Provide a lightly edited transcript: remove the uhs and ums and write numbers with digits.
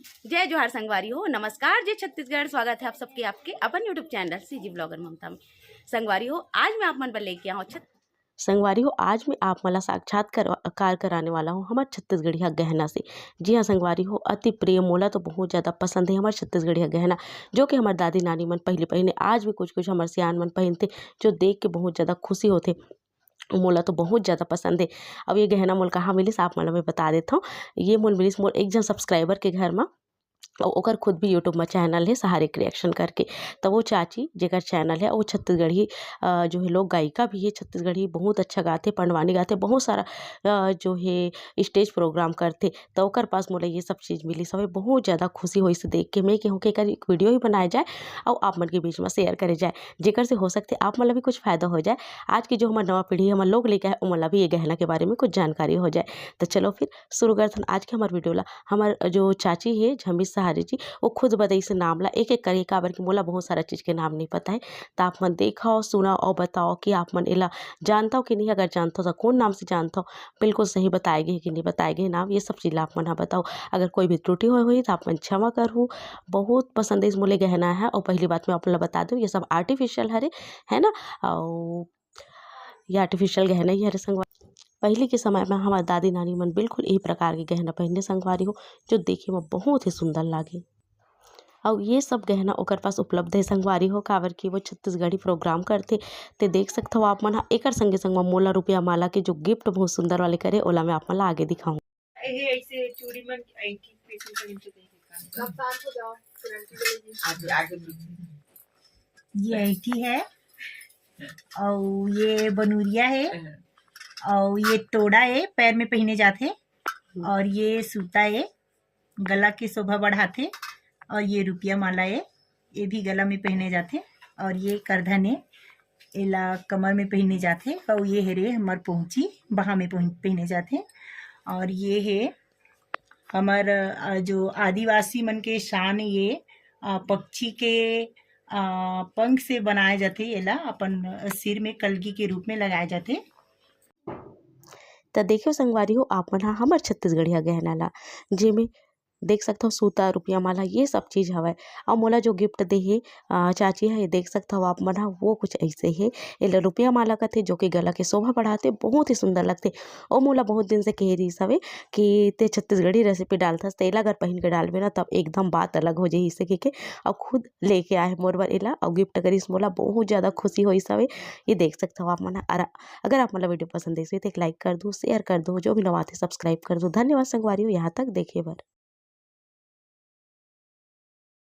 जय जोहार संगवारी हो, नमस्कार जय छत्तीसगढ़। स्वागत है आप सबके आपके अपन यूट्यूब चैनल सीजी ब्लॉगर ममता में। संगवारी हो, आज मैं आप मन पर लेके आऊँ संगवारी हो, आज मैं आप मला साक्षात्कार कराने वाला हूँ हमारे छत्तीसगढ़िया गहना से। जी हाँ संगवारी हो, अति प्रिय मोला तो बहुत ज़्यादा पसंद है हमारे छत्तीसगढ़िया गहना, जो कि हमारे दादी नानी मन पहले पहने, आज भी कुछ कुछ हमारे सियान मन पहनते, जो देख के बहुत ज़्यादा खुशी होते। मोला तो बहुत ज़्यादा पसंद है। अब ये गहना मोल कहाँ मिलिस आप मला मैं बता देता हूँ। ये मोल मिलिस मोल एक जन सब्सक्राइबर के घर में, और ओकर खुद भी यूट्यूब में चैनल है सहारे क्रिएशन करके। तो वो चाची जेकर चैनल है वो छत्तीसगढ़ी जो है लोक गायिका भी है, छत्तीसगढ़ी बहुत अच्छा गाते, पंडवानी गाते, बहुत सारा जो है स्टेज प्रोग्राम करते। तो ओकर पास मोला ये सब चीज़ मिली, सब बहुत ज़्यादा खुशी हुई से देख के मैं कहूँ कि एक वीडियो ही बनाया जाए और आप मन के बीच में शेयर करे जाए, जेकर से हो सकते आप मतलब भी कुछ फ़ायदा हो जाए। आज की जो हमारे नवा पीढ़ी है, हमारे लोग लेके आए, मतलब भी ये गहना के बारे में कुछ जानकारी हो जाए। तो चलो फिर शुरू करते आज के हमारे वीडियो ला। हमारे जो चाची है झम्मी सहारे जी, वो खुद बताई से नाम ला एक एक करके, काबर की मोला बहुत सारा चीज़ के नाम नहीं पता है। तो आप मन देखो सुना और बताओ कि आप मन एला जानता हो कि नहीं। अगर जानता हो तो कौन नाम से जानता हो, बिल्कुल सही बताएगे कि नहीं बताएगे नाम, ये सब चीज़ आप मन बताओ। अगर कोई भी त्रुटि हुई तो आप मन क्षमा करूँ। बहुत पसंद है इस मोले गहना है। और पहली बात मैं आप बता दूँ, ये सब आर्टिफिशियल हरे है ना, और ये आर्टिफिशियल गहना ही हरे संगवारी। पहले के समय में हमारे दादी नानी मन बिल्कुल यही प्रकार के गहना पहनने संगवारी हो, जो देखे में बहुत ही सुंदर लागे। और ये सब गहना ओकर पास उपलब्ध है संगवारी हो, काबर की वो छत्तीसगढ़ी प्रोग्राम करते। ते देख सकते हो आप मन ह। एकर संगे संग में मोला रुपया माला के जो गिफ्ट बहुत सुंदर वाले करे, ओला मैं आप मन ला आगे दिखाऊँ। ऐसे चूड़ी मन ऐठी पेशल करीन के देखा कप्तान को जाओ आगे आगे ये ऐठी है और ये बनुरिया है और ये टोड़ा है, पैर में पहने जाते, और ये सूता है, गला की शोभा बढ़ाते, और ये रुपया माला है, ये भी गला में पहने जाते, और ये करधन है, एला कमर में पहने जाते, और ये हेरे हमार पहुंची बाहा में पहने जाते। और ये है हमार जो आदिवासी मन के शान, ये पक्षी के पंख से बनाए जाते, एला अपन सिर में कलगी के रूप में लगाए जाते। तो देखियो संगवारी हो, आप मन हमार छत्तीसगढ़िया गहना ला, जेमे देख सकते हो सूता रुपया माला ये सब चीज़ हवय। और मोला जो गिफ्ट दे हे चाची है, ये देख सकते हो आप मन ह, वो कुछ ऐसे है। एला रुपया माला कथे, जो कि गला के शोभा बढ़ाते, बहुत ही सुंदर लगते। और मोला बहुत दिन से कह रही हवे कि ते छत्तीसगढ़ी रेसिपी डालथस, तो एला अगर पहन के डालबे ना तब एकदम बात अलग हो जाही से के। और खुद लेके आए मोर बर एला और गिफ्ट करिस, मोला बहुत ज़्यादा खुशी होइस हवे। ये देख सकते हो आप मन ह। अगर आप मतलब वीडियो पसंद आइस तो एक लाइक कर दो, शेयर कर दो, जो भी नवा थे सब्सक्राइब कर दो। धन्यवाद संगवारी हो यहाँ तक देखे बर।